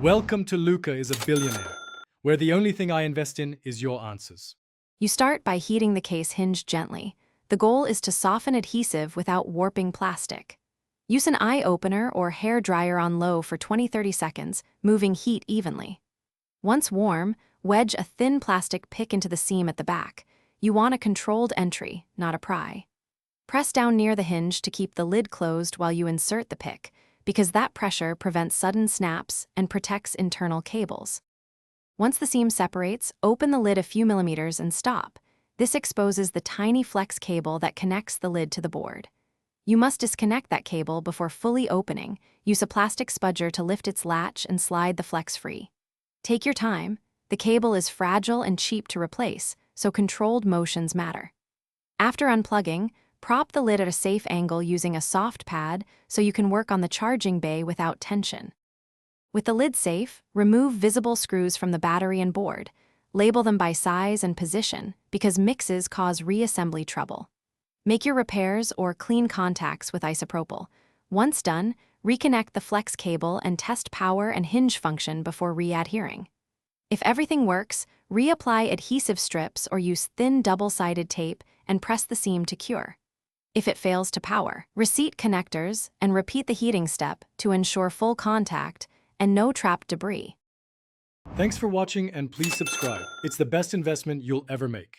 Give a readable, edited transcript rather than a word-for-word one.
Welcome to Luca is a Billionaire, where the only thing I invest in is your answers. You start by heating the case hinge gently. The goal is to soften adhesive without warping plastic. Use an eye opener or hair dryer on low for 20-30 seconds, moving heat evenly. Once warm, wedge a thin plastic pick into the seam at the back. You want a controlled entry, not a pry. Press down near the hinge to keep the lid closed while you insert the pick, because that pressure prevents sudden snaps and protects internal cables. Once the seam separates, open the lid a few millimeters and stop. This exposes the tiny flex cable that connects the lid to the board. You must disconnect that cable before fully opening. Use a plastic spudger to lift its latch and slide the flex free. Take your time. The cable is fragile and cheap to replace, so controlled motions matter. After unplugging, prop the lid at a safe angle using a soft pad so you can work on the charging bay without tension. With the lid safe, remove visible screws from the battery and board. Label them by size and position because mixes cause reassembly trouble. Make your repairs or clean contacts with isopropyl. Once done, reconnect the flex cable and test power and hinge function before re-adhering. If everything works, reapply adhesive strips or use thin double-sided tape and press the seam to cure. If it fails to power, reseat connectors and repeat the heating step to ensure full contact and no trapped debris. Thanks for watching and please subscribe. It's the best investment you'll ever make.